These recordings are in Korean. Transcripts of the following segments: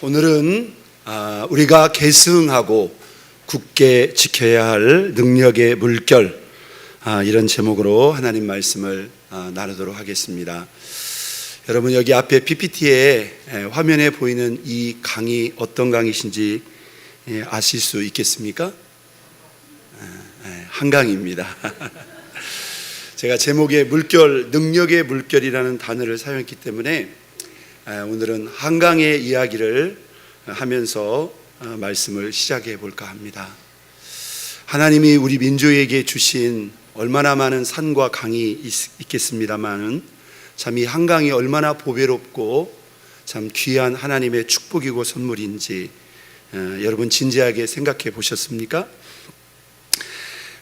오늘은 우리가 계승하고 굳게 지켜야 할 능력의 물결, 이런 제목으로 하나님 말씀을 나누도록 하겠습니다. 여러분, 여기 앞에 PPT에 화면에 보이는 이 강이 어떤 강이신지 아실 수 있겠습니까? 한강입니다. 제가 제목에 물결, 능력의 물결이라는 단어를 사용했기 때문에 오늘은 한강의 이야기를 하면서 말씀을 시작해 볼까 합니다. 하나님이 우리 민족에게 주신 얼마나 많은 산과 강이 있겠습니다만은 참 이 한강이 얼마나 보배롭고 참 귀한 하나님의 축복이고 선물인지 여러분 진지하게 생각해 보셨습니까?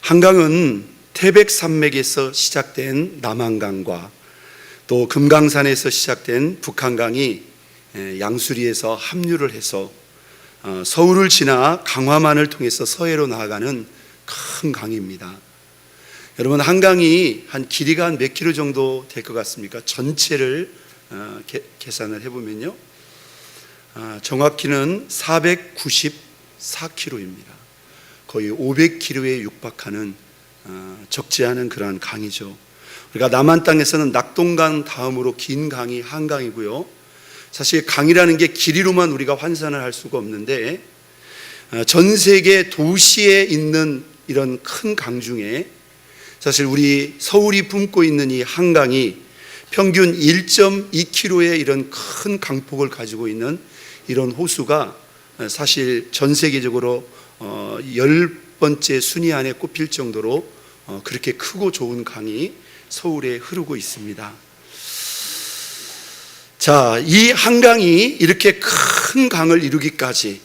한강은 태백산맥에서 시작된 남한강과 또 금강산에서 시작된 북한강이 양수리에서 합류를 해서 서울을 지나 강화만을 통해서 서해로 나아가는 큰 강입니다. 여러분, 한강이 한 길이가 한 몇 킬로 정도 될 것 같습니까? 전체를 계산을 해보면요, 정확히는 494km입니다. 거의 500km에 육박하는 적지 않은 그러한 강이죠. 우리가 남한 땅에서는 낙동강 다음으로 긴 강이 한강이고요. 사실 강이라는 게 길이로만 우리가 환산을 할 수가 없는데 전 세계 도시에 있는 이런 큰 강 중에 사실 우리 서울이 품고 있는 이 한강이 평균 1.2km의 이런 큰 강폭을 가지고 있는 이런 호수가 사실 전 세계적으로 10번째 순위 안에 꼽힐 정도로 그렇게 크고 좋은 강이 서울에 흐르고 있습니다. 자, 이 한강이 이렇게 큰 강을 이루기까지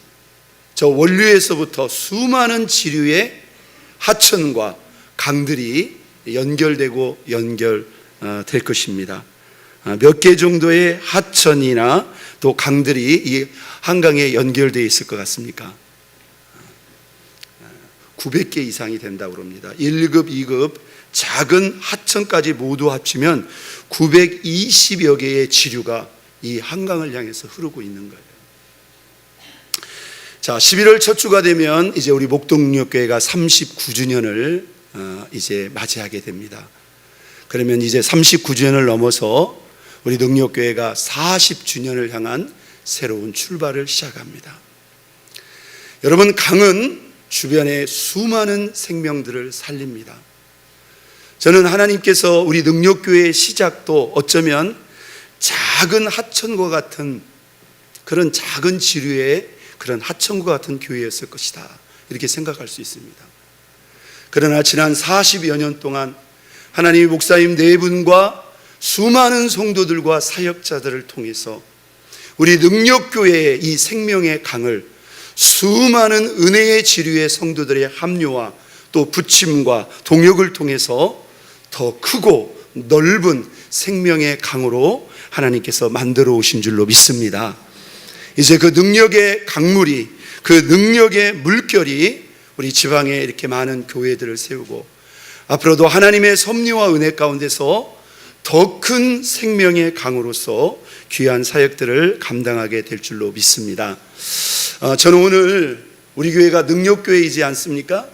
저 원류에서부터 수많은 지류의 하천과 강들이 연결되고 연결될 것입니다. 몇 개 정도의 하천이나 또 강들이 이 한강에 연결되어 있을 것 같습니까? 900개 이상이 된다고 합니다. 1급, 2급 작은 하천까지 모두 합치면 920여 개의 지류가 이 한강을 향해서 흐르고 있는 거예요. 자, 11월 첫 주가 되면 이제 우리 목동능력교회가 39주년을 이제 맞이하게 됩니다. 그러면 이제 39주년을 넘어서 우리 능력교회가 40주년을 향한 새로운 출발을 시작합니다. 여러분, 강은 주변의 수많은 생명들을 살립니다. 저는 하나님께서 우리 능력교회의 시작도 어쩌면 작은 하천과 같은 그런 작은 지류의 그런 하천과 같은 교회였을 것이다, 이렇게 생각할 수 있습니다. 그러나 지난 40여 년 동안 하나님의 목사님 4분과 수많은 성도들과 사역자들을 통해서 우리 능력교회의 이 생명의 강을 수많은 은혜의 지류의 성도들의 합류와 또 부침과 동역을 통해서 더 크고 넓은 생명의 강으로 하나님께서 만들어 오신 줄로 믿습니다. 이제 그 능력의 강물이, 그 능력의 물결이 우리 지방에 이렇게 많은 교회들을 세우고 앞으로도 하나님의 섭리와 은혜 가운데서 더 큰 생명의 강으로서 귀한 사역들을 감당하게 될 줄로 믿습니다. 저는 오늘 우리 교회가 능력교회이지 않습니까?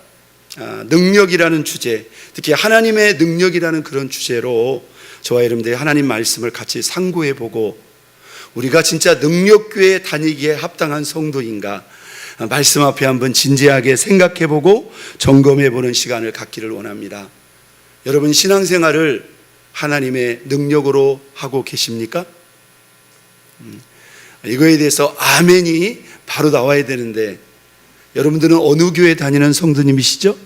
능력이라는 주제, 특히 하나님의 능력이라는 그런 주제로 저와 여러분들이 하나님 말씀을 같이 상고해보고 우리가 진짜 능력교회에 다니기에 합당한 성도인가 말씀 앞에 한번 진지하게 생각해보고 점검해보는 시간을 갖기를 원합니다. 여러분, 신앙생활을 하나님의 능력으로 하고 계십니까? 이거에 대해서 아멘이 바로 나와야 되는데 여러분들은 어느 교회 다니는 성도님이시죠?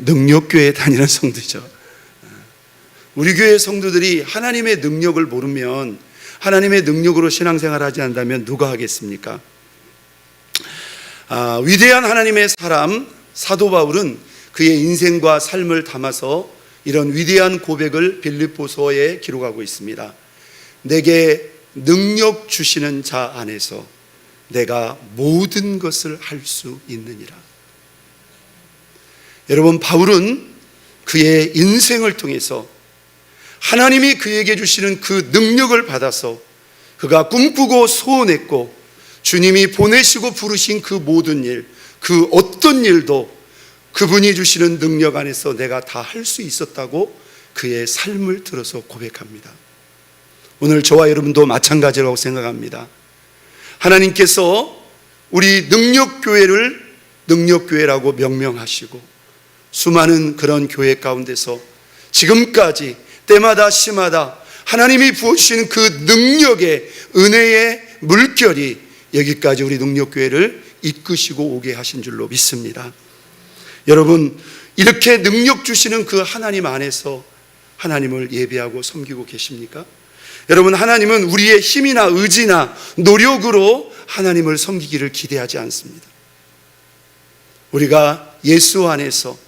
능력교회 다니는 성도죠. 우리 교회 성도들이 하나님의 능력을 모르면, 하나님의 능력으로 신앙생활하지 않는다면 누가 하겠습니까? 위대한 하나님의 사람 사도 바울은 그의 인생과 삶을 담아서 이런 위대한 고백을 빌립보서에 기록하고 있습니다. 내게 능력 주시는 자 안에서 내가 모든 것을 할 수 있느니라. 여러분, 바울은 그의 인생을 통해서 하나님이 그에게 주시는 그 능력을 받아서 그가 꿈꾸고 소원했고 주님이 보내시고 부르신 그 모든 일, 그 어떤 일도 그분이 주시는 능력 안에서 내가 다 할 수 있었다고 그의 삶을 들어서 고백합니다. 오늘 저와 여러분도 마찬가지라고 생각합니다. 하나님께서 우리 능력교회를 능력교회라고 명명하시고 수많은 그런 교회 가운데서 지금까지 때마다 시마다 하나님이 부어주시는 그 능력의 은혜의 물결이 여기까지 우리 능력교회를 이끄시고 오게 하신 줄로 믿습니다. 여러분, 이렇게 능력 주시는 그 하나님 안에서 하나님을 예배하고 섬기고 계십니까? 여러분, 하나님은 우리의 힘이나 의지나 노력으로 하나님을 섬기기를 기대하지 않습니다. 우리가 예수 안에서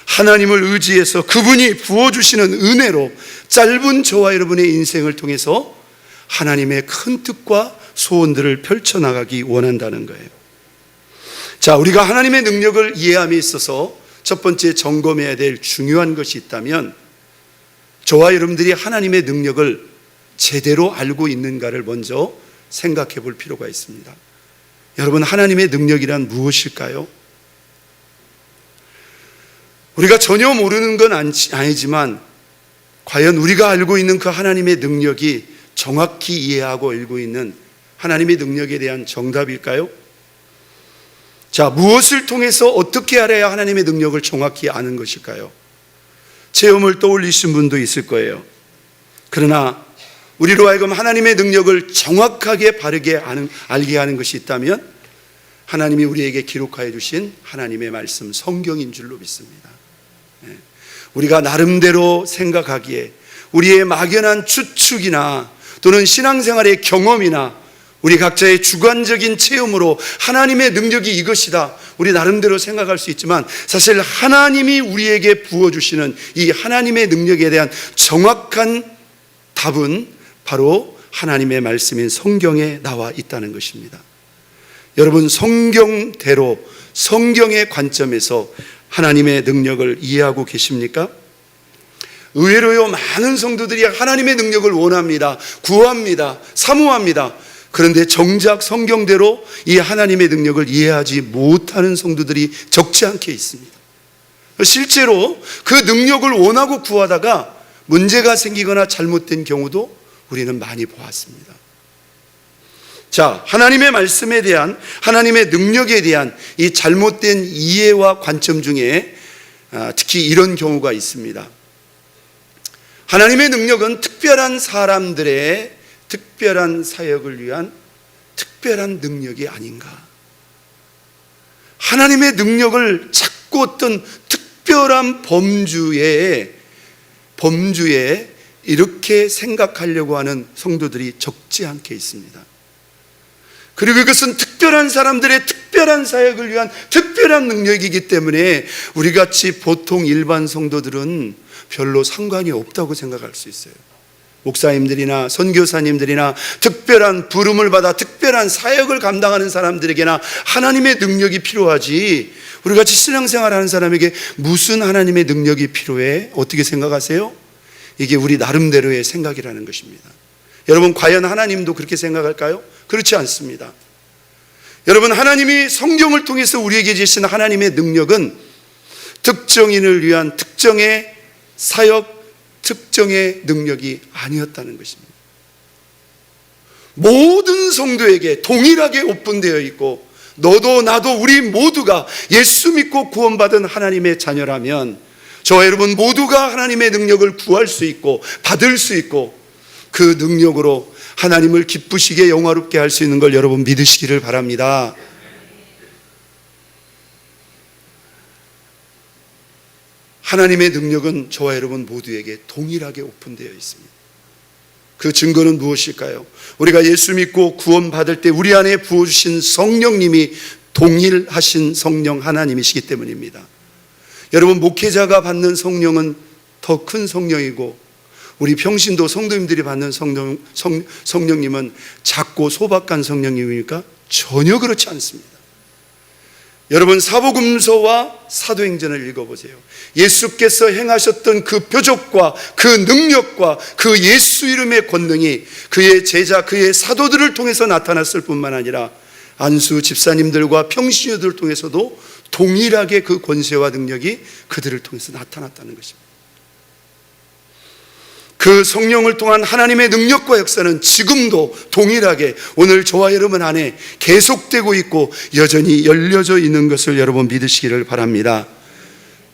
하나님을 의지해서 그분이 부어주시는 은혜로 짧은 저와 여러분의 인생을 통해서 하나님의 큰 뜻과 소원들을 펼쳐나가기 원한다는 거예요. 자, 우리가 하나님의 능력을 이해함에 있어서 첫 번째 점검해야 될 중요한 것이 있다면 저와 여러분들이 하나님의 능력을 제대로 알고 있는가를 먼저 생각해 볼 필요가 있습니다. 여러분, 하나님의 능력이란 무엇일까요? 우리가 전혀 모르는 건 아니지만 과연 우리가 알고 있는 그 하나님의 능력이 정확히 이해하고 알고 있는 하나님의 능력에 대한 정답일까요? 자, 무엇을 통해서 어떻게 알아야 하나님의 능력을 정확히 아는 것일까요? 체험을 떠올리신 분도 있을 거예요. 그러나 우리로 하여금 하나님의 능력을 정확하게 바르게 알게 하는 것이 있다면 하나님이 우리에게 기록하여 주신 하나님의 말씀 성경인 줄로 믿습니다. 우리가 나름대로 생각하기에 우리의 막연한 추측이나 또는 신앙생활의 경험이나 우리 각자의 주관적인 체험으로 하나님의 능력이 이것이다 우리 나름대로 생각할 수 있지만 사실 하나님이 우리에게 부어주시는 이 하나님의 능력에 대한 정확한 답은 바로 하나님의 말씀인 성경에 나와 있다는 것입니다. 여러분, 성경대로 성경의 관점에서 하나님의 능력을 이해하고 계십니까? 의외로요, 많은 성도들이 하나님의 능력을 원합니다. 구합니다. 사모합니다. 그런데 정작 성경대로 이 하나님의 능력을 이해하지 못하는 성도들이 적지 않게 있습니다. 실제로 그 능력을 원하고 구하다가 문제가 생기거나 잘못된 경우도 우리는 많이 보았습니다. 자, 하나님의 말씀에 대한 하나님의 능력에 대한 이 잘못된 이해와 관점 중에 특히 이런 경우가 있습니다. 하나님의 능력은 특별한 사람들의 특별한 사역을 위한 특별한 능력이 아닌가. 하나님의 능력을 자꾸 어떤 특별한 범주에 이렇게 생각하려고 하는 성도들이 적지 않게 있습니다. 그리고 이것은 특별한 사람들의 특별한 사역을 위한 특별한 능력이기 때문에 우리같이 보통 일반 성도들은 별로 상관이 없다고 생각할 수 있어요. 목사님들이나 선교사님들이나 특별한 부름을 받아 특별한 사역을 감당하는 사람들에게나 하나님의 능력이 필요하지 우리같이 신앙생활하는 사람에게 무슨 하나님의 능력이 필요해? 어떻게 생각하세요? 이게 우리 나름대로의 생각이라는 것입니다. 여러분, 과연 하나님도 그렇게 생각할까요? 그렇지 않습니다. 여러분, 하나님이 성경을 통해서 우리에게 주신 하나님의 능력은 특정인을 위한 특정의 사역, 특정의 능력이 아니었다는 것입니다. 모든 성도에게 동일하게 오픈되어 있고 너도 나도 우리 모두가 예수 믿고 구원받은 하나님의 자녀라면 저와 여러분 모두가 하나님의 능력을 구할 수 있고 받을 수 있고 그 능력으로 하나님을 기쁘시게 영화롭게 할 수 있는 걸 여러분 믿으시기를 바랍니다. 하나님의 능력은 저와 여러분 모두에게 동일하게 오픈되어 있습니다. 그 증거는 무엇일까요? 우리가 예수 믿고 구원받을 때 우리 안에 부어주신 성령님이 동일하신 성령 하나님이시기 때문입니다. 여러분, 목회자가 받는 성령은 더 큰 성령이고 우리 평신도 성도님들이 받는 성령님은 작고 소박한 성령님입니까? 전혀 그렇지 않습니다. 여러분, 사복음서와 사도행전을 읽어보세요. 예수께서 행하셨던 그 표적과 그 능력과 그 예수 이름의 권능이 그의 제자, 그의 사도들을 통해서 나타났을 뿐만 아니라 안수 집사님들과 평신녀들을 통해서도 동일하게 그 권세와 능력이 그들을 통해서 나타났다는 것입니다. 그 성령을 통한 하나님의 능력과 역사는 지금도 동일하게 오늘 저와 여러분 안에 계속되고 있고 여전히 열려져 있는 것을 여러분 믿으시기를 바랍니다.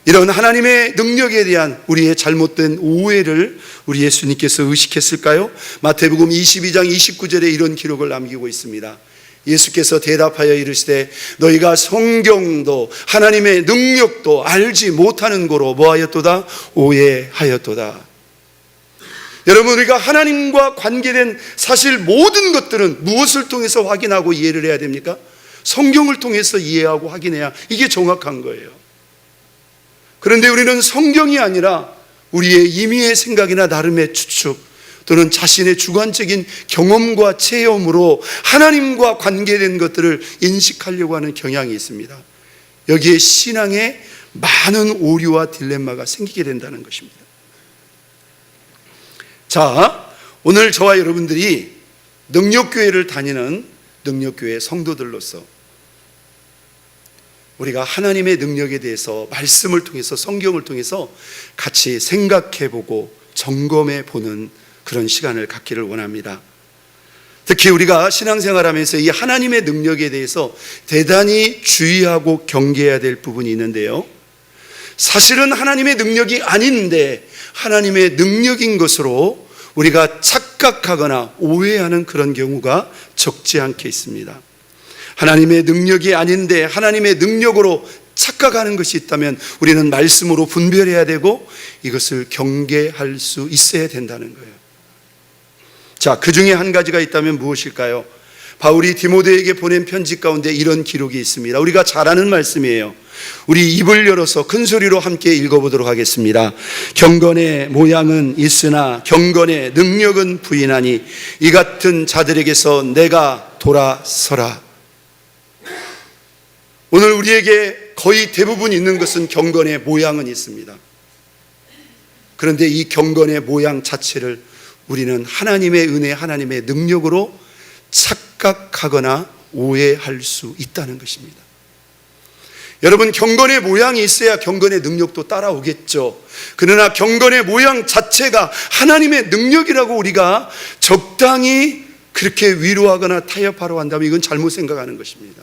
이런 하나님의 능력에 대한 우리의 잘못된 오해를 우리 예수님께서 의식했을까요? 마태복음 22장 29절에 이런 기록을 남기고 있습니다. 예수께서 대답하여 이르시되 너희가 성경도 하나님의 능력도 알지 못하는 고로 뭐하였도다? 오해하였도다. 여러분, 우리가 하나님과 관계된 사실 모든 것들은 무엇을 통해서 확인하고 이해를 해야 됩니까? 성경을 통해서 이해하고 확인해야 이게 정확한 거예요. 그런데 우리는 성경이 아니라 우리의 임의의 생각이나 나름의 추측 또는 자신의 주관적인 경험과 체험으로 하나님과 관계된 것들을 인식하려고 하는 경향이 있습니다. 여기에 신앙에 많은 오류와 딜레마가 생기게 된다는 것입니다. 자, 오늘 저와 여러분들이 능력교회를 다니는 능력교회 성도들로서 우리가 하나님의 능력에 대해서 말씀을 통해서 성경을 통해서 같이 생각해보고 점검해보는 그런 시간을 갖기를 원합니다. 특히 우리가 신앙생활하면서 이 하나님의 능력에 대해서 대단히 주의하고 경계해야 될 부분이 있는데요, 사실은 하나님의 능력이 아닌데 하나님의 능력인 것으로 우리가 착각하거나 오해하는 그런 경우가 적지 않게 있습니다. 하나님의 능력이 아닌데 하나님의 능력으로 착각하는 것이 있다면 우리는 말씀으로 분별해야 되고 이것을 경계할 수 있어야 된다는 거예요. 자, 그 중에 한 가지가 있다면 무엇일까요? 바울이 디모데에게 보낸 편지 가운데 이런 기록이 있습니다. 우리가 잘 아는 말씀이에요. 우리 입을 열어서 큰 소리로 함께 읽어보도록 하겠습니다. 경건의 모양은 있으나 경건의 능력은 부인하니 이 같은 자들에게서 내가 돌아서라. 오늘 우리에게 거의 대부분 있는 것은 경건의 모양은 있습니다. 그런데 이 경건의 모양 자체를 우리는 하나님의 은혜, 하나님의 능력으로 착각하거나 오해할 수 있다는 것입니다. 여러분, 경건의 모양이 있어야 경건의 능력도 따라오겠죠. 그러나 경건의 모양 자체가 하나님의 능력이라고 우리가 적당히 그렇게 위로하거나 타협하러 한다면 이건 잘못 생각하는 것입니다.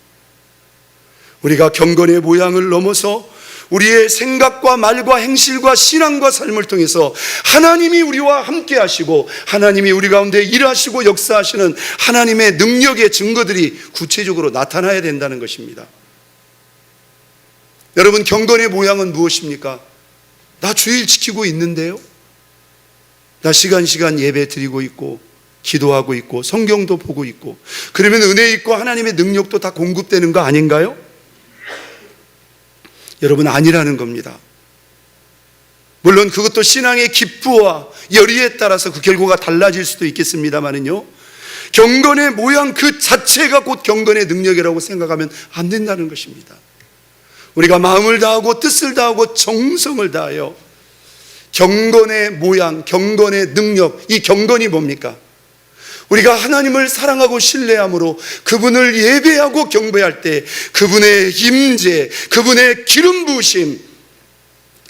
우리가 경건의 모양을 넘어서 우리의 생각과 말과 행실과 신앙과 삶을 통해서 하나님이 우리와 함께 하시고 하나님이 우리 가운데 일하시고 역사하시는 하나님의 능력의 증거들이 구체적으로 나타나야 된다는 것입니다. 여러분, 경건의 모양은 무엇입니까? 나 주일 지키고 있는데요, 나 시간 예배 드리고 있고 기도하고 있고 성경도 보고 있고, 그러면 은혜 있고 하나님의 능력도 다 공급되는 거 아닌가요? 여러분, 아니라는 겁니다. 물론 그것도 신앙의 기쁘와 열의에 따라서 그 결과가 달라질 수도 있겠습니다만은요, 경건의 모양 그 자체가 곧 경건의 능력이라고 생각하면 안 된다는 것입니다. 우리가 마음을 다하고 뜻을 다하고 정성을 다하여 경건의 모양, 경건의 능력, 이 경건이 뭡니까? 우리가 하나님을 사랑하고 신뢰함으로 그분을 예배하고 경배할 때 그분의 임재, 그분의 기름 부으심,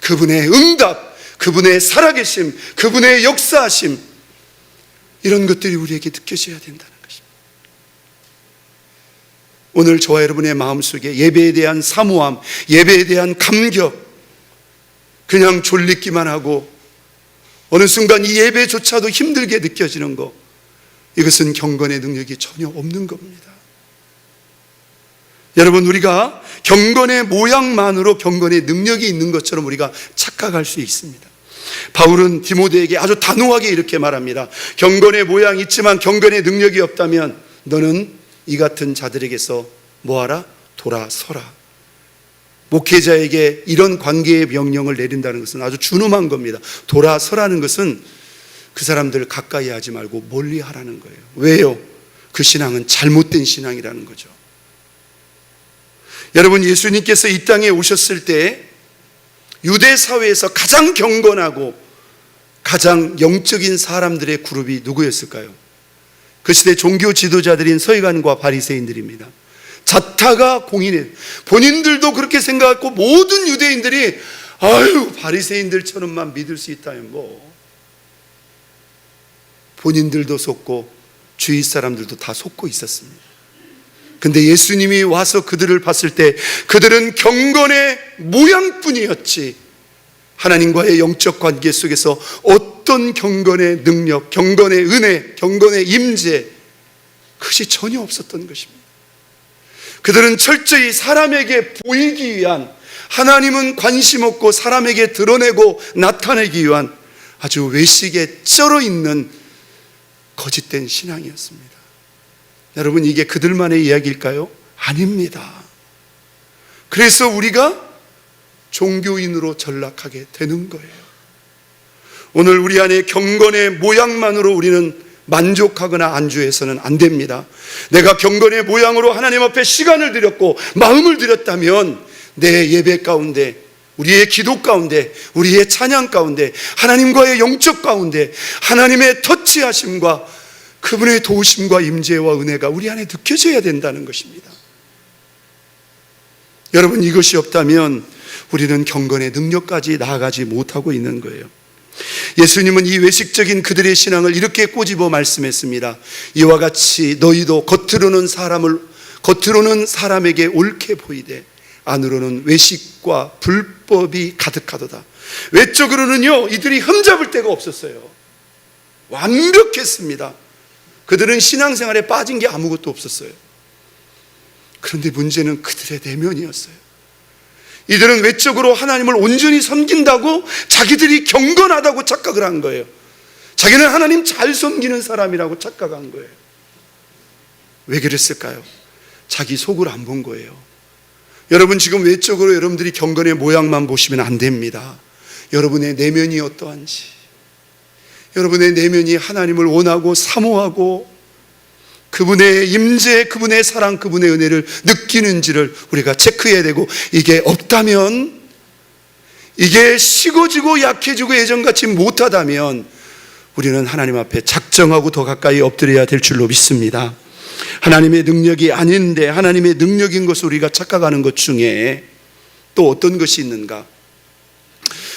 그분의 응답, 그분의 살아계심, 그분의 역사하심, 이런 것들이 우리에게 느껴져야 된다는 것입니다. 오늘 저와 여러분의 마음속에 예배에 대한 사모함, 예배에 대한 감격, 그냥 졸리기만 하고 어느 순간 이 예배조차도 힘들게 느껴지는 것, 이것은 경건의 능력이 전혀 없는 겁니다. 여러분, 우리가 경건의 모양만으로 경건의 능력이 있는 것처럼 우리가 착각할 수 있습니다. 바울은 디모데에게 아주 단호하게 이렇게 말합니다. 경건의 모양이 있지만 경건의 능력이 없다면 너는 이 같은 자들에게서 뭐하라? 돌아서라. 목회자에게 이런 관계의 명령을 내린다는 것은 아주 준엄한 겁니다. 돌아서라는 것은 그 사람들을 가까이 하지 말고 멀리 하라는 거예요. 왜요? 그 신앙은 잘못된 신앙이라는 거죠. 여러분, 예수님께서 이 땅에 오셨을 때 유대 사회에서 가장 경건하고 가장 영적인 사람들의 그룹이 누구였을까요? 그 시대 종교 지도자들인 서기관과 바리새인들입니다. 자타가 공인해. 본인들도 그렇게 생각했고 모든 유대인들이 아유 바리새인들처럼만 믿을 수 있다면 뭐. 본인들도 속고 주위 사람들도 다 속고 있었습니다. 근데 예수님이 와서 그들을 봤을 때 그들은 경건의 모양뿐이었지 하나님과의 영적 관계 속에서 어떤 경건의 능력, 경건의 은혜, 경건의 임재 그것이 전혀 없었던 것입니다. 그들은 철저히 사람에게 보이기 위한, 하나님은 관심 없고 사람에게 드러내고 나타내기 위한 아주 외식에 쩔어 있는 거짓된 신앙이었습니다. 여러분, 이게 그들만의 이야기일까요? 아닙니다. 그래서 우리가 종교인으로 전락하게 되는 거예요. 오늘 우리 안에 경건의 모양만으로 우리는 만족하거나 안주해서는 안 됩니다. 내가 경건의 모양으로 하나님 앞에 시간을 들였고 마음을 들였다면 내 예배 가운데, 우리의 기도 가운데, 우리의 찬양 가운데, 하나님과의 영적 가운데 하나님의 터치하심과 그분의 도우심과 임재와 은혜가 우리 안에 느껴져야 된다는 것입니다. 여러분, 이것이 없다면 우리는 경건의 능력까지 나아가지 못하고 있는 거예요. 예수님은 이 외식적인 그들의 신앙을 이렇게 꼬집어 말씀했습니다. 이와 같이 너희도 겉으로는 사람에게 옳게 보이되 안으로는 외식과 불법이 가득하도다. 외적으로는요, 이들이 흠잡을 데가 없었어요. 완벽했습니다. 그들은 신앙생활에 빠진 게 아무것도 없었어요. 그런데 문제는 그들의 내면이었어요. 이들은 외적으로 하나님을 온전히 섬긴다고 자기들이 경건하다고 착각을 한 거예요. 자기는 하나님 잘 섬기는 사람이라고 착각한 거예요. 왜 그랬을까요? 자기 속을 안 본 거예요. 여러분, 지금 외적으로 여러분들이 경건의 모양만 보시면 안 됩니다. 여러분의 내면이 어떠한지, 여러분의 내면이 하나님을 원하고 사모하고 그분의 임재, 그분의 사랑, 그분의 은혜를 느끼는지를 우리가 체크해야 되고, 이게 없다면, 이게 식어지고 약해지고 예전같이 못하다면 우리는 하나님 앞에 작정하고 더 가까이 엎드려야 될 줄로 믿습니다. 하나님의 능력이 아닌데 하나님의 능력인 것을 우리가 착각하는 것 중에 또 어떤 것이 있는가?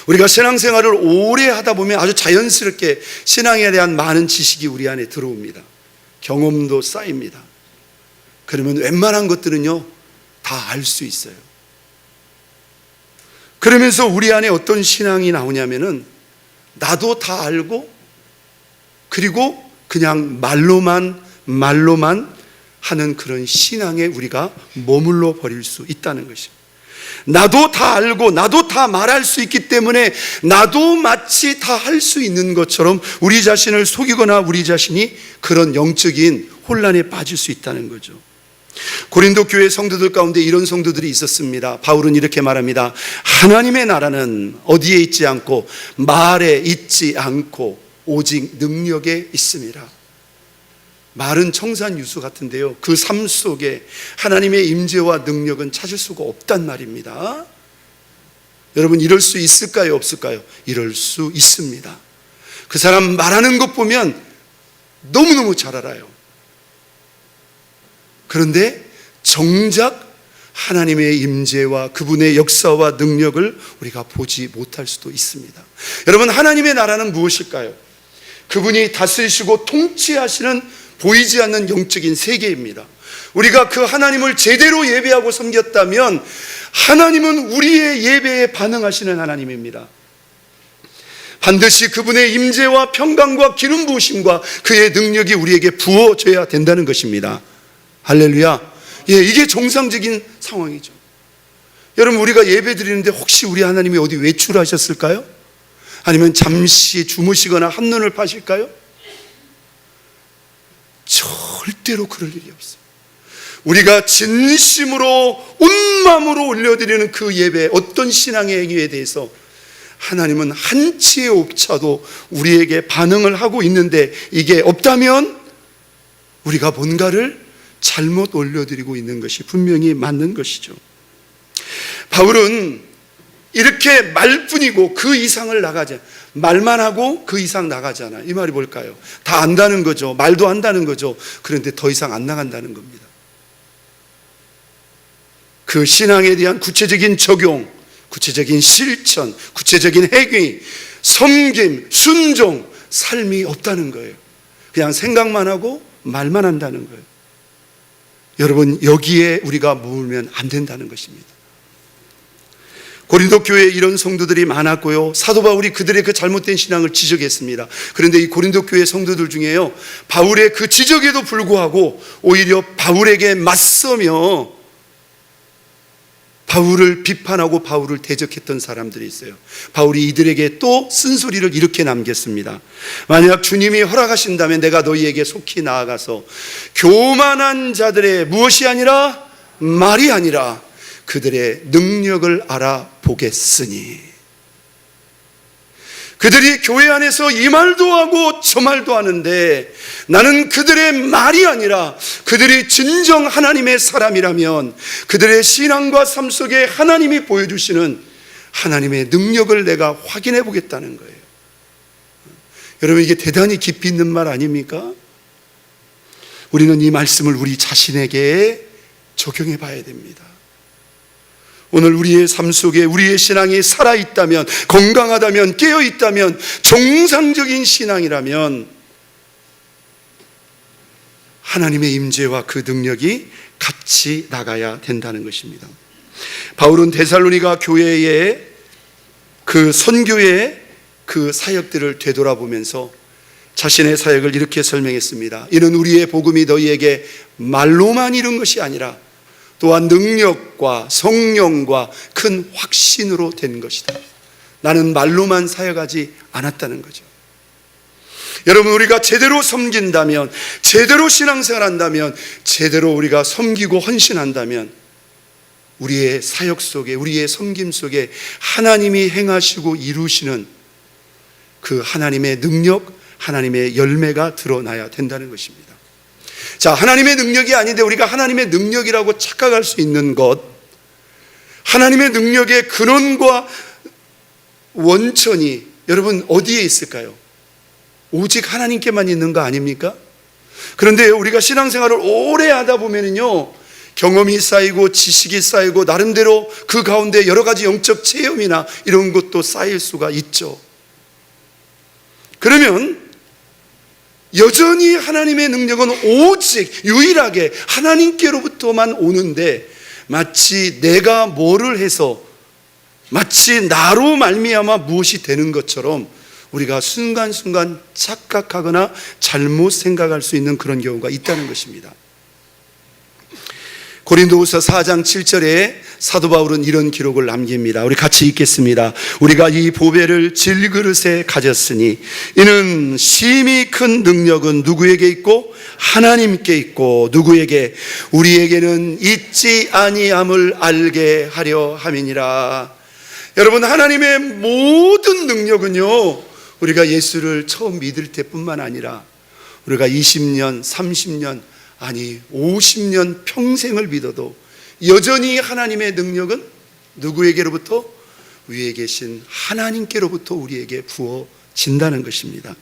우리가 신앙생활을 오래 하다 보면 아주 자연스럽게 신앙에 대한 많은 지식이 우리 안에 들어옵니다. 경험도 쌓입니다. 그러면 웬만한 것들은요, 다 알 수 있어요. 그러면서 우리 안에 어떤 신앙이 나오냐면은 나도 다 알고, 그리고 그냥 말로만 하는 그런 신앙에 우리가 머물러 버릴 수 있다는 것입니다. 나도 다 알고 나도 다 말할 수 있기 때문에 나도 마치 다 할 수 있는 것처럼 우리 자신을 속이거나 우리 자신이 그런 영적인 혼란에 빠질 수 있다는 거죠. 고린도 교회 성도들 가운데 이런 성도들이 있었습니다. 바울은 이렇게 말합니다. 하나님의 나라는 어디에 있지 않고 말에 있지 않고 오직 능력에 있습니다. 말은 청산유수 같은데요, 그 삶 속에 하나님의 임재와 능력은 찾을 수가 없단 말입니다. 여러분, 이럴 수 있을까요, 없을까요? 이럴 수 있습니다. 그 사람 말하는 것 보면 너무너무 잘 알아요. 그런데 정작 하나님의 임재와 그분의 역사와 능력을 우리가 보지 못할 수도 있습니다. 여러분, 하나님의 나라는 무엇일까요? 그분이 다스리시고 통치하시는 보이지 않는 영적인 세계입니다. 우리가 그 하나님을 제대로 예배하고 섬겼다면 하나님은 우리의 예배에 반응하시는 하나님입니다. 반드시 그분의 임재와 평강과 기름 부으심과 그의 능력이 우리에게 부어져야 된다는 것입니다. 할렐루야. 예, 이게 정상적인 상황이죠. 여러분, 우리가 예배 드리는데 혹시 우리 하나님이 어디 외출하셨을까요? 아니면 잠시 주무시거나 한눈을 파실까요? 절대로 그럴 일이 없어요. 우리가 진심으로 온 마음으로 올려드리는 그 예배, 어떤 신앙의 행위에 대해서 하나님은 한치의 오차도 우리에게 반응을 하고 있는데, 이게 없다면 우리가 뭔가를 잘못 올려드리고 있는 것이 분명히 맞는 것이죠. 바울은 이렇게 말뿐이고 그 이상을 나가지, 말만 하고 그 이상 나가지 않아요. 이 말이 뭘까요? 다 안다는 거죠. 말도 한다는 거죠. 그런데 더 이상 안 나간다는 겁니다. 그 신앙에 대한 구체적인 적용, 구체적인 실천, 구체적인 행위, 섬김, 순종, 삶이 없다는 거예요. 그냥 생각만 하고 말만 한다는 거예요. 여러분, 여기에 우리가 머물면 안 된다는 것입니다. 고린도 교회에 이런 성도들이 많았고요, 사도 바울이 그들의 그 잘못된 신앙을 지적했습니다. 그런데 이 고린도 교회 성도들 중에요, 바울의 그 지적에도 불구하고 오히려 바울에게 맞서며 바울을 비판하고 바울을 대적했던 사람들이 있어요. 바울이 이들에게 또 쓴소리를 이렇게 남겼습니다. 만약 주님이 허락하신다면 내가 너희에게 속히 나아가서 교만한 자들의 무엇이 아니라 말이 아니라 그들의 능력을 알아보겠으니, 그들이 교회 안에서 이 말도 하고 저 말도 하는데 나는 그들의 말이 아니라 그들이 진정 하나님의 사람이라면 그들의 신앙과 삶 속에 하나님이 보여주시는 하나님의 능력을 내가 확인해 보겠다는 거예요. 여러분, 이게 대단히 깊이 있는 말 아닙니까? 우리는 이 말씀을 우리 자신에게 적용해 봐야 됩니다. 오늘 우리의 삶 속에 우리의 신앙이 살아있다면, 건강하다면, 깨어있다면, 정상적인 신앙이라면 하나님의 임재와 그 능력이 같이 나가야 된다는 것입니다. 바울은 데살로니가 교회의 그 선교의 그 사역들을 되돌아보면서 자신의 사역을 이렇게 설명했습니다. 이는 우리의 복음이 너희에게 말로만 이룬 것이 아니라 또한 능력과 성령과 큰 확신으로 된 것이다. 나는 말로만 사역하지 않았다는 거죠. 여러분, 우리가 제대로 섬긴다면, 제대로 신앙생활한다면, 제대로 우리가 섬기고 헌신한다면 우리의 사역 속에, 우리의 섬김 속에 하나님이 행하시고 이루시는 그 하나님의 능력, 하나님의 열매가 드러나야 된다는 것입니다. 자, 하나님의 능력이 아닌데 우리가 하나님의 능력이라고 착각할 수 있는 것, 하나님의 능력의 근원과 원천이 여러분 어디에 있을까요? 오직 하나님께만 있는 거 아닙니까? 그런데 우리가 신앙생활을 오래 하다 보면은요, 경험이 쌓이고 지식이 쌓이고 나름대로 그 가운데 여러 가지 영적 체험이나 이런 것도 쌓일 수가 있죠. 그러면 여전히 하나님의 능력은 오직 유일하게 하나님께로부터만 오는데, 마치 내가 뭐를 해서, 마치 나로 말미암아 무엇이 되는 것처럼 우리가 순간순간 착각하거나 잘못 생각할 수 있는 그런 경우가 있다는 것입니다. 고린도후서 4장 7절에 사도 바울은 이런 기록을 남깁니다. 우리 같이 읽겠습니다. 우리가 이 보배를 질그릇에 가졌으니 이는 심히 큰 능력은 누구에게 있고 하나님께 있고 누구에게? 우리에게는 있지 아니함을 알게 하려 함이니라. 여러분, 하나님의 모든 능력은요, 우리가 예수를 처음 믿을 때뿐만 아니라 우리가 20년, 30년, 아니 50년 평생을 믿어도 여전히 하나님의 능력은 누구에게로부터? 위에 계신 하나님께로부터 우리에게 부어진다는 것입니다.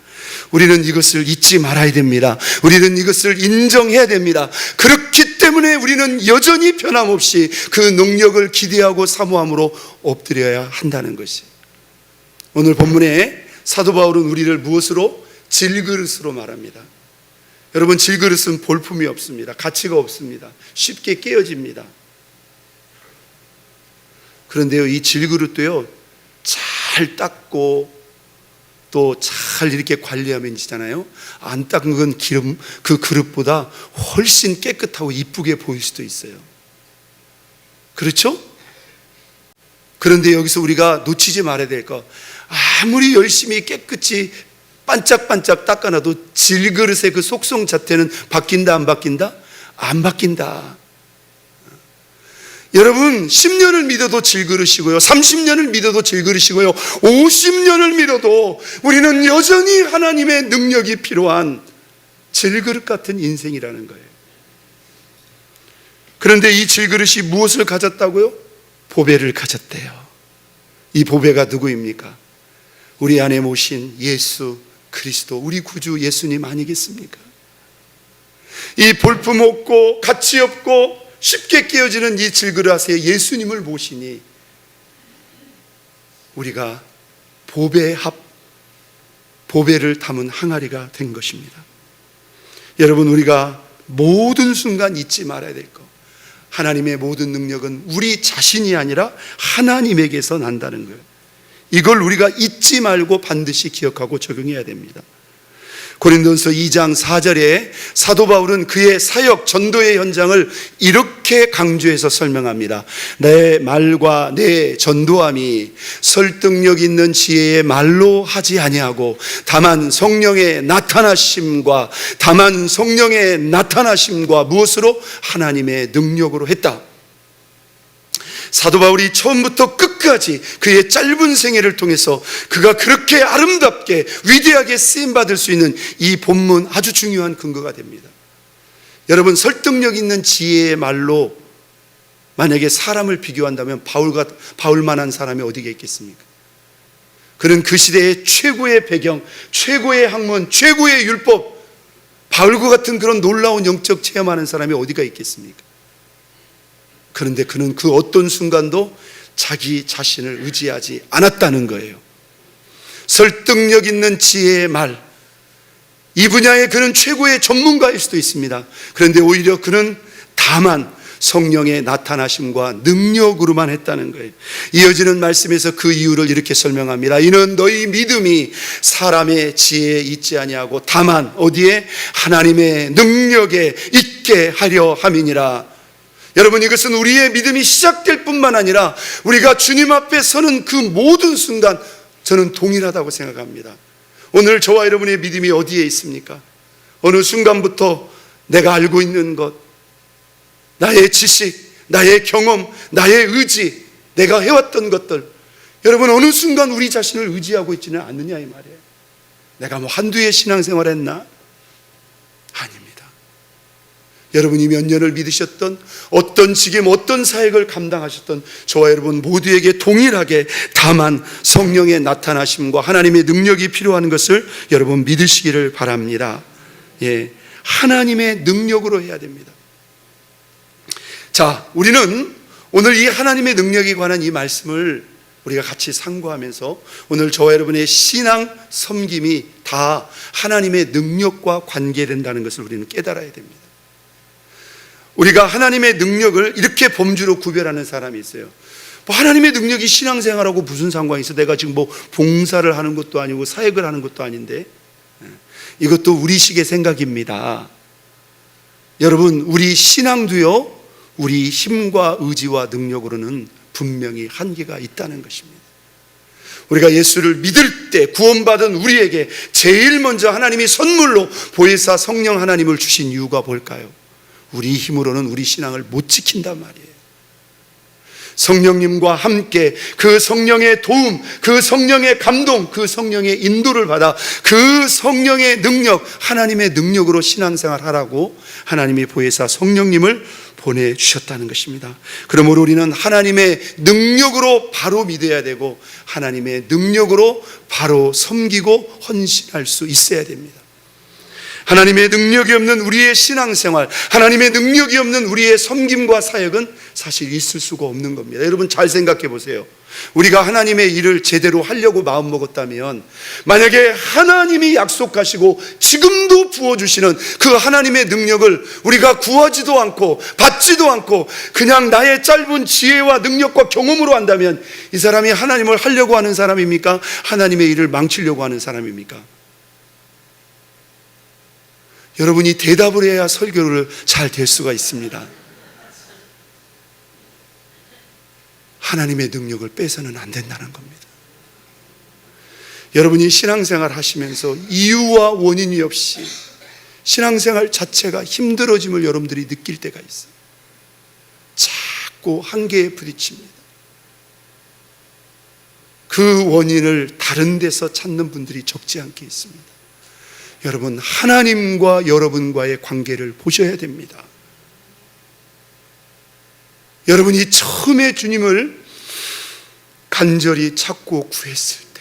우리는 이것을 잊지 말아야 됩니다. 우리는 이것을 인정해야 됩니다. 그렇기 때문에 우리는 여전히 변함없이 그 능력을 기대하고 사모함으로 엎드려야 한다는 것이. 오늘 본문에 사도 바울은 우리를 무엇으로? 질그릇으로 말합니다. 여러분, 질그릇은 볼품이 없습니다. 가치가 없습니다. 쉽게 깨어집니다. 그런데요, 이 질그릇도요, 잘 닦고 또 잘 이렇게 관리하면 있잖아요, 안 닦은 건 기름, 그 그릇보다 훨씬 깨끗하고 이쁘게 보일 수도 있어요. 그렇죠? 그런데 여기서 우리가 놓치지 말아야 될 거, 아무리 열심히 깨끗이 반짝반짝 닦아놔도 질그릇의 그 속성 자체는 바뀐다 안 바뀐다? 안 바뀐다. 여러분, 10년을 믿어도 질그릇이고요, 30년을 믿어도 질그릇이고요, 50년을 믿어도 우리는 여전히 하나님의 능력이 필요한 질그릇 같은 인생이라는 거예요. 그런데 이 질그릇이 무엇을 가졌다고요? 보배를 가졌대요. 이 보배가 누구입니까? 우리 안에 모신 예수 그리스도, 우리 구주 예수님 아니겠습니까? 이 볼품 없고 가치 없고 쉽게 깨어지는 이 질그릇에 예수님을 모시니 우리가 보배를 담은 항아리가 된 것입니다. 여러분, 우리가 모든 순간 잊지 말아야 될 것, 하나님의 모든 능력은 우리 자신이 아니라 하나님에게서 난다는 거예요. 이걸 우리가 잊지 말고 반드시 기억하고 적용해야 됩니다. 고린도전서 2장 4절에 사도 바울은 그의 사역 전도의 현장을 이렇게 강조해서 설명합니다. 내 말과 내 전도함이 설득력 있는 지혜의 말로 하지 아니하고 다만 성령의 나타나심과 무엇으로? 하나님의 능력으로 했다. 사도 바울이 처음부터 끝까지 그의 짧은 생애를 통해서 그가 그렇게 아름답게 위대하게 쓰임받을 수 있는 이 본문, 아주 중요한 근거가 됩니다. 여러분, 설득력 있는 지혜의 말로 만약에 사람을 비교한다면 바울만한 사람이 어디에 있겠습니까? 그는 그 시대의 최고의 배경, 최고의 학문, 최고의 율법, 바울과 같은 그런 놀라운 영적 체험하는 사람이 어디가 있겠습니까? 그런데 그는 그 어떤 순간도 자기 자신을 의지하지 않았다는 거예요. 설득력 있는 지혜의 말, 이 분야에 그는 최고의 전문가일 수도 있습니다. 그런데 오히려 그는 다만 성령의 나타나심과 능력으로만 했다는 거예요. 이어지는 말씀에서 그 이유를 이렇게 설명합니다. 이는 너희 믿음이 사람의 지혜에 있지 아니하고 다만 어디에? 하나님의 능력에 있게 하려 함이니라. 여러분, 이것은 우리의 믿음이 시작될 뿐만 아니라 우리가 주님 앞에 서는 그 모든 순간 저는 동일하다고 생각합니다. 오늘 저와 여러분의 믿음이 어디에 있습니까? 어느 순간부터 내가 알고 있는 것, 나의 지식, 나의 경험, 나의 의지, 내가 해왔던 것들, 여러분, 어느 순간 우리 자신을 의지하고 있지는 않느냐 이 말이에요. 내가 한두 해 신앙생활 했나? 아닙니다. 여러분이 몇 년을 믿으셨던, 어떤 직임, 어떤 사역을 감당하셨던 저와 여러분 모두에게 동일하게 다만 성령의 나타나심과 하나님의 능력이 필요한 것을 여러분 믿으시기를 바랍니다. 하나님의 능력으로 해야 됩니다. 자, 우리는 오늘 이 하나님의 능력에 관한 이 말씀을 우리가 같이 상고하면서 오늘 저와 여러분의 신앙 섬김이 다 하나님의 능력과 관계된다는 것을 우리는 깨달아야 됩니다. 우리가 하나님의 능력을 이렇게 범주로 구별하는 사람이 있어요. 하나님의 능력이 신앙생활하고 무슨 상관이 있어? 내가 지금 봉사를 하는 것도 아니고 사역을 하는 것도 아닌데. 이것도 우리식의 생각입니다. 여러분, 우리 신앙도요, 우리 힘과 의지와 능력으로는 분명히 한계가 있다는 것입니다. 우리가 예수를 믿을 때 구원받은 우리에게 제일 먼저 하나님이 선물로 보혜사 성령 하나님을 주신 이유가 뭘까요? 우리 힘으로는 우리 신앙을 못 지킨단 말이에요. 성령님과 함께 그 성령의 도움, 그 성령의 감동, 그 성령의 인도를 받아 그 성령의 능력, 하나님의 능력으로 신앙생활 하라고 하나님이 보혜사 성령님을 보내주셨다는 것입니다. 그러므로 우리는 하나님의 능력으로 바로 믿어야 되고 하나님의 능력으로 바로 섬기고 헌신할 수 있어야 됩니다. 하나님의 능력이 없는 우리의 신앙생활, 하나님의 능력이 없는 우리의 섬김과 사역은 사실 있을 수가 없는 겁니다. 여러분, 잘 생각해 보세요. 우리가 하나님의 일을 제대로 하려고 마음먹었다면, 만약에 하나님이 약속하시고 지금도 부어주시는 그 하나님의 능력을 우리가 구하지도 않고 받지도 않고 그냥 나의 짧은 지혜와 능력과 경험으로 한다면 이 사람이 하나님을 하려고 하는 사람입니까? 하나님의 일을 망치려고 하는 사람입니까? 여러분이 대답을 해야 설교를 잘 될 수가 있습니다. 하나님의 능력을 빼서는 안 된다는 겁니다. 여러분이 신앙생활 하시면서 이유와 원인이 없이 신앙생활 자체가 힘들어짐을 여러분들이 느낄 때가 있어요. 자꾸 한계에 부딪힙니다. 그 원인을 다른 데서 찾는 분들이 적지 않게 있습니다. 여러분, 하나님과 여러분과의 관계를 보셔야 됩니다. 여러분이 처음에 주님을 간절히 찾고 구했을 때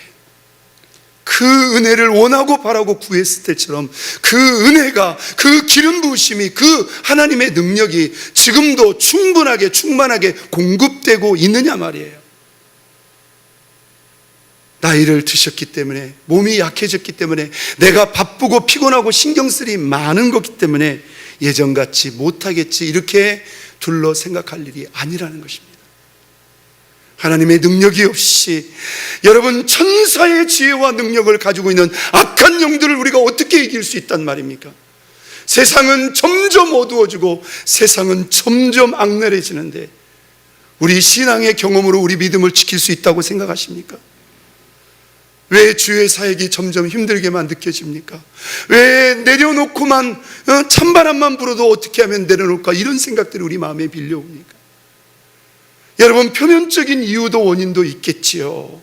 그 은혜를 원하고 바라고 구했을 때처럼 그 은혜가, 그 기름 부으심이, 그 하나님의 능력이 지금도 충분하게 충만하게 공급되고 있느냐 말이에요. 나이를 드셨기 때문에, 몸이 약해졌기 때문에, 내가 바쁘고 피곤하고 신경 쓸 일이 많은 거기 때문에 예전같이 못하겠지 이렇게 둘러 생각할 일이 아니라는 것입니다. 하나님의 능력이 없이 여러분 천사의 지혜와 능력을 가지고 있는 악한 영들을 우리가 어떻게 이길 수 있단 말입니까? 세상은 점점 어두워지고 세상은 점점 악랄해지는데 우리 신앙의 경험으로 우리 믿음을 지킬 수 있다고 생각하십니까? 왜 주의 사역이 점점 힘들게만 느껴집니까? 왜 내려놓고만 찬바람만 불어도 어떻게 하면 내려놓을까, 이런 생각들이 우리 마음에 밀려옵니까? 여러분, 표면적인 이유도 원인도 있겠지요.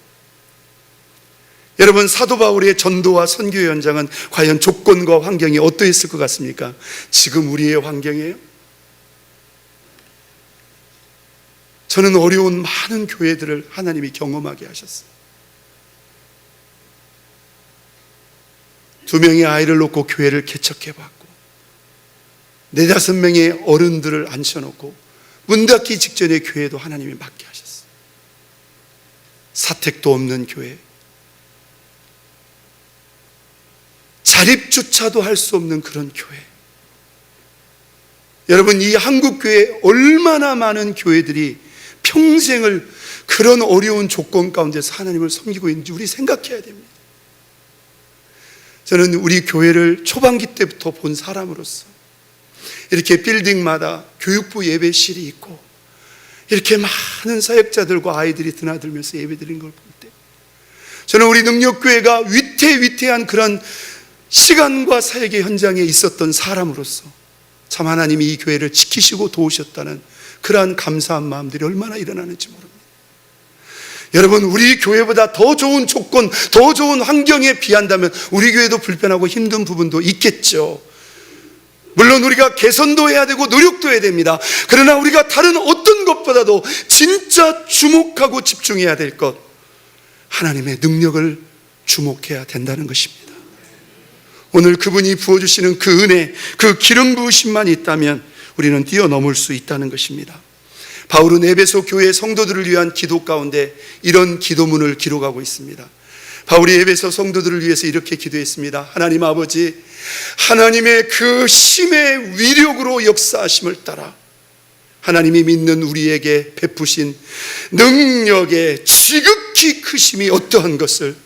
여러분, 사도 바울의 전도와 선교 현장은 과연 조건과 환경이 어떠했을 것 같습니까? 지금 우리의 환경이에요? 저는 어려운 많은 교회들을 하나님이 경험하게 하셨어요. 2명의 아이를 놓고 교회를 개척해봤고 4-5명의 어른들을 앉혀놓고 문 닫기 직전에 교회도 하나님이 맡게 하셨어요. 사택도 없는 교회, 자립조차도 할 수 없는 그런 교회. 여러분, 이 한국교회에 얼마나 많은 교회들이 평생을 그런 어려운 조건 가운데서 하나님을 섬기고 있는지 우리 생각해야 됩니다. 저는 우리 교회를 초반기 때부터 본 사람으로서 이렇게 빌딩마다 교육부 예배실이 있고 이렇게 많은 사역자들과 아이들이 드나들면서 예배드린 걸 볼 때 저는 우리 능력교회가 위태위태한 그런 시간과 사역의 현장에 있었던 사람으로서 참 하나님이 이 교회를 지키시고 도우셨다는 그러한 감사한 마음들이 얼마나 일어나는지 모릅니다. 여러분, 우리 교회보다 더 좋은 조건, 더 좋은 환경에 비한다면 우리 교회도 불편하고 힘든 부분도 있겠죠. 물론 우리가 개선도 해야 되고 노력도 해야 됩니다. 그러나 우리가 다른 어떤 것보다도 진짜 주목하고 집중해야 될 것, 하나님의 능력을 주목해야 된다는 것입니다. 오늘 그분이 부어주시는 그 은혜, 그 기름 부으심만 있다면 우리는 뛰어넘을 수 있다는 것입니다. 바울은 에베소 교회 성도들을 위한 기도 가운데 이런 기도문을 기록하고 있습니다. 바울이 에베소 성도들을 위해서 이렇게 기도했습니다. 하나님 아버지, 하나님의 그 힘의 위력으로 역사하심을 따라 하나님이 믿는 우리에게 베푸신 능력의 지극히 크심이 어떠한 것을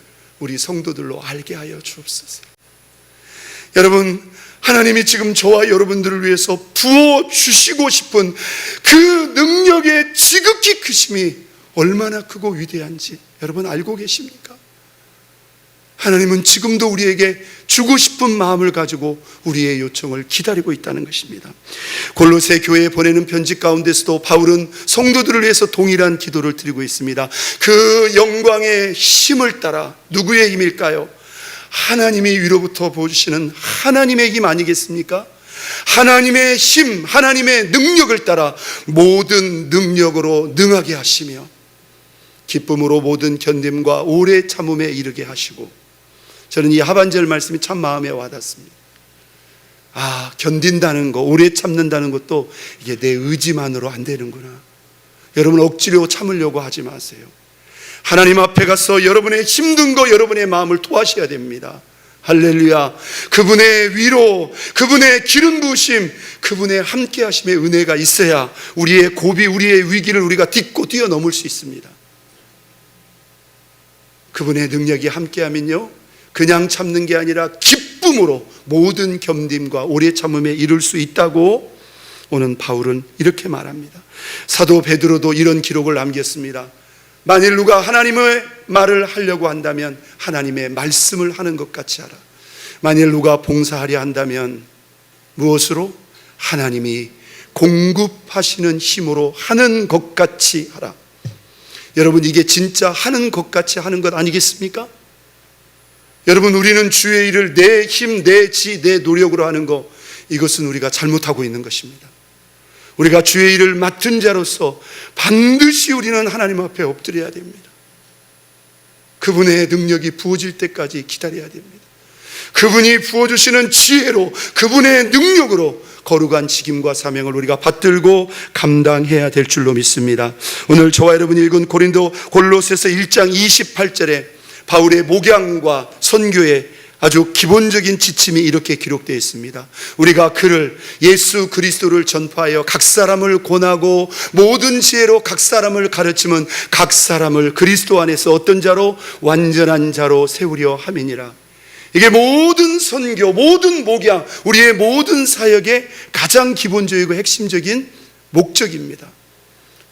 우리 성도들로 알게 하여 주옵소서. 여러분, 하나님이 지금 저와 여러분들을 위해서 부어주시고 싶은 그 능력의 지극히 크심이 얼마나 크고 위대한지 여러분 알고 계십니까? 하나님은 지금도 우리에게 주고 싶은 마음을 가지고 우리의 요청을 기다리고 있다는 것입니다. 골로새 교회에 보내는 편지 가운데서도 바울은 성도들을 위해서 동일한 기도를 드리고 있습니다. 그 영광의 힘을 따라, 누구의 힘일까요? 하나님이 위로부터 부어주시는 하나님의 힘 아니겠습니까? 하나님의 힘, 하나님의 능력을 따라 모든 능력으로 능하게 하시며 기쁨으로 모든 견딤과 오래 참음에 이르게 하시고, 저는 이 하반절 말씀이 참 마음에 와닿습니다. 견딘다는 거, 오래 참는다는 것도 이게 내 의지만으로 안 되는구나. 여러분, 억지로 참으려고 하지 마세요. 하나님 앞에 가서 여러분의 힘든 거, 여러분의 마음을 토하셔야 됩니다. 할렐루야. 그분의 위로, 그분의 기름 부으심, 그분의 함께 하심의 은혜가 있어야 우리의 고비, 우리의 위기를 우리가 딛고 뛰어넘을 수 있습니다. 그분의 능력이 함께하면요, 그냥 참는 게 아니라 기쁨으로 모든 겸딤과 오래 참음에 이룰 수 있다고 오늘 바울은 이렇게 말합니다. 사도 베드로도 이런 기록을 남겼습니다. 만일 누가 하나님의 말을 하려고 한다면 하나님의 말씀을 하는 것 같이 하라. 만일 누가 봉사하려 한다면 무엇으로? 하나님이 공급하시는 힘으로 하는 것 같이 하라. 여러분, 이게 진짜 하는 것 같이 하는 것 아니겠습니까? 여러분, 우리는 주의 일을 내 힘, 내 지, 내 노력으로 하는 것, 이것은 우리가 잘못하고 있는 것입니다. 우리가 주의 일을 맡은 자로서 반드시 우리는 하나님 앞에 엎드려야 됩니다. 그분의 능력이 부어질 때까지 기다려야 됩니다. 그분이 부어주시는 지혜로, 그분의 능력으로 거룩한 직임과 사명을 우리가 받들고 감당해야 될 줄로 믿습니다. 오늘 저와 여러분이 읽은 골로새서 1장 28절에 바울의 목양과 선교의 아주 기본적인 지침이 이렇게 기록되어 있습니다. 우리가 그를, 예수 그리스도를 전파하여 각 사람을 권하고 모든 지혜로 각 사람을 가르치면 각 사람을 그리스도 안에서 어떤 자로? 완전한 자로 세우려 함이니라. 이게 모든 선교, 모든 목양, 우리의 모든 사역의 가장 기본적이고 핵심적인 목적입니다.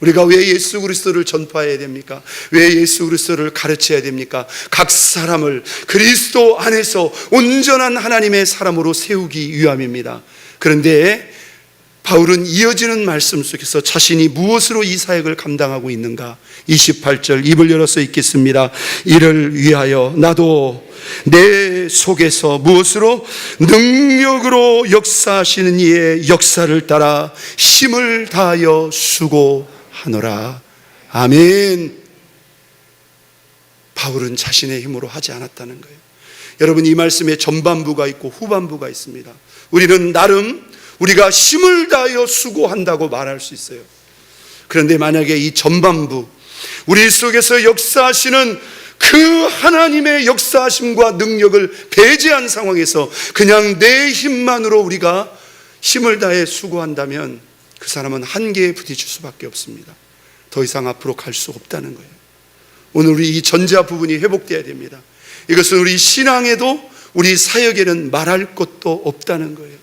우리가 왜 예수 그리스도를 전파해야 됩니까? 왜 예수 그리스도를 가르쳐야 됩니까? 각 사람을 그리스도 안에서 온전한 하나님의 사람으로 세우기 위함입니다. 그런데 바울은 이어지는 말씀 속에서 자신이 무엇으로 이 사역을 감당하고 있는가? 28절 입을 열어서 읽겠습니다. 이를 위하여 나도 내 속에서 무엇으로? 능력으로 역사하시는 이의 역사를 따라 힘을 다하여 수고하노라. 아멘. 바울은 자신의 힘으로 하지 않았다는 거예요. 여러분, 이 말씀에 전반부가 있고 후반부가 있습니다. 우리는 나름 우리가 힘을 다하여 수고한다고 말할 수 있어요. 그런데 만약에 이 전반부, 우리 속에서 역사하시는 그 하나님의 역사하심과 능력을 배제한 상황에서 그냥 내 힘만으로 우리가 힘을 다해 수고한다면 그 사람은 한계에 부딪힐 수밖에 없습니다. 더 이상 앞으로 갈 수 없다는 거예요. 오늘 우리 이 전자 부분이 회복되어야 됩니다. 이것은 우리 신앙에도 우리 사역에는 말할 것도 없다는 거예요.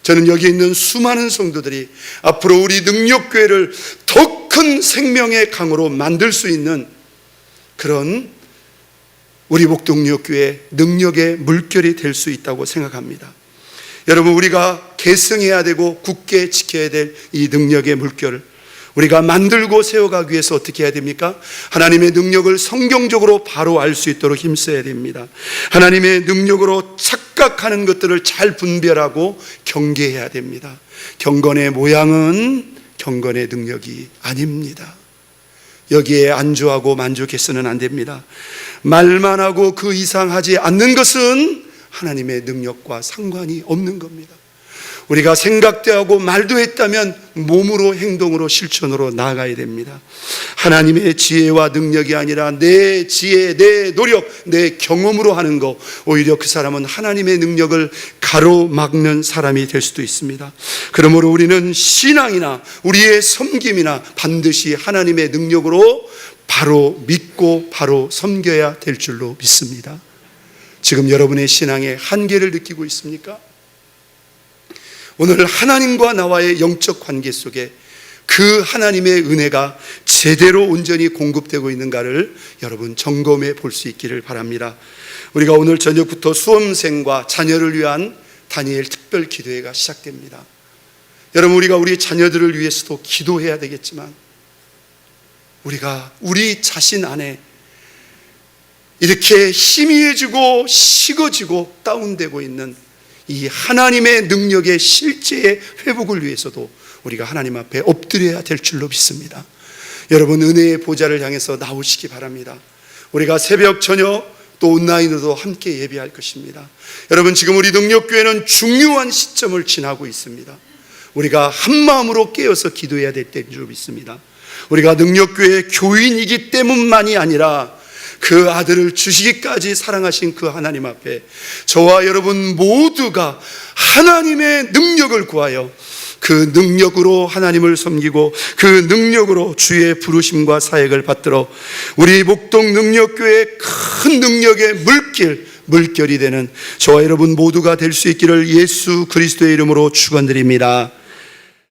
저는 여기 있는 수많은 성도들이 앞으로 우리 능력교회를 더 큰 생명의 강으로 만들 수 있는 그런 우리 목동력교회 능력의 물결이 될 수 있다고 생각합니다. 여러분, 우리가 계승해야 되고 굳게 지켜야 될 이 능력의 물결을 우리가 만들고 세워가기 위해서 어떻게 해야 됩니까? 하나님의 능력을 성경적으로 바로 알 수 있도록 힘써야 됩니다. 하나님의 능력으로 착각하는 것들을 잘 분별하고 경계해야 됩니다. 경건의 모양은 경건의 능력이 아닙니다. 여기에 안주하고 만족해서는 안 됩니다. 말만 하고 그 이상 하지 않는 것은 하나님의 능력과 상관이 없는 겁니다. 우리가 생각도 하고 말도 했다면 몸으로, 행동으로, 실천으로 나아가야 됩니다. 하나님의 지혜와 능력이 아니라 내 지혜, 내 노력, 내 경험으로 하는 것, 오히려 그 사람은 하나님의 능력을 가로막는 사람이 될 수도 있습니다. 그러므로 우리는 신앙이나 우리의 섬김이나 반드시 하나님의 능력으로 바로 믿고 바로 섬겨야 될 줄로 믿습니다. 지금 여러분의 신앙에 한계를 느끼고 있습니까? 오늘 하나님과 나와의 영적 관계 속에 그 하나님의 은혜가 제대로 온전히 공급되고 있는가를 여러분 점검해 볼 수 있기를 바랍니다. 우리가 오늘 저녁부터 수험생과 자녀를 위한 다니엘 특별 기도회가 시작됩니다. 여러분, 우리가 우리 자녀들을 위해서도 기도해야 되겠지만 우리가 우리 자신 안에 이렇게 희미해지고 식어지고 다운되고 있는 이 하나님의 능력의 실제의 회복을 위해서도 우리가 하나님 앞에 엎드려야 될 줄로 믿습니다. 여러분, 은혜의 보좌를 향해서 나오시기 바랍니다. 우리가 새벽, 저녁 또 온라인으로도 함께 예배할 것입니다. 여러분, 지금 우리 능력교회는 중요한 시점을 지나고 있습니다. 우리가 한마음으로 깨어서 기도해야 될 때인 줄 믿습니다. 우리가 능력교회 교인이기 때문만이 아니라 그 아들을 주시기까지 사랑하신 그 하나님 앞에 저와 여러분 모두가 하나님의 능력을 구하여 그 능력으로 하나님을 섬기고 그 능력으로 주의 부르심과 사역을 받들어 우리 목동 능력교회의 큰 능력의 물결이 되는 저와 여러분 모두가 될 수 있기를 예수 그리스도의 이름으로 축원드립니다.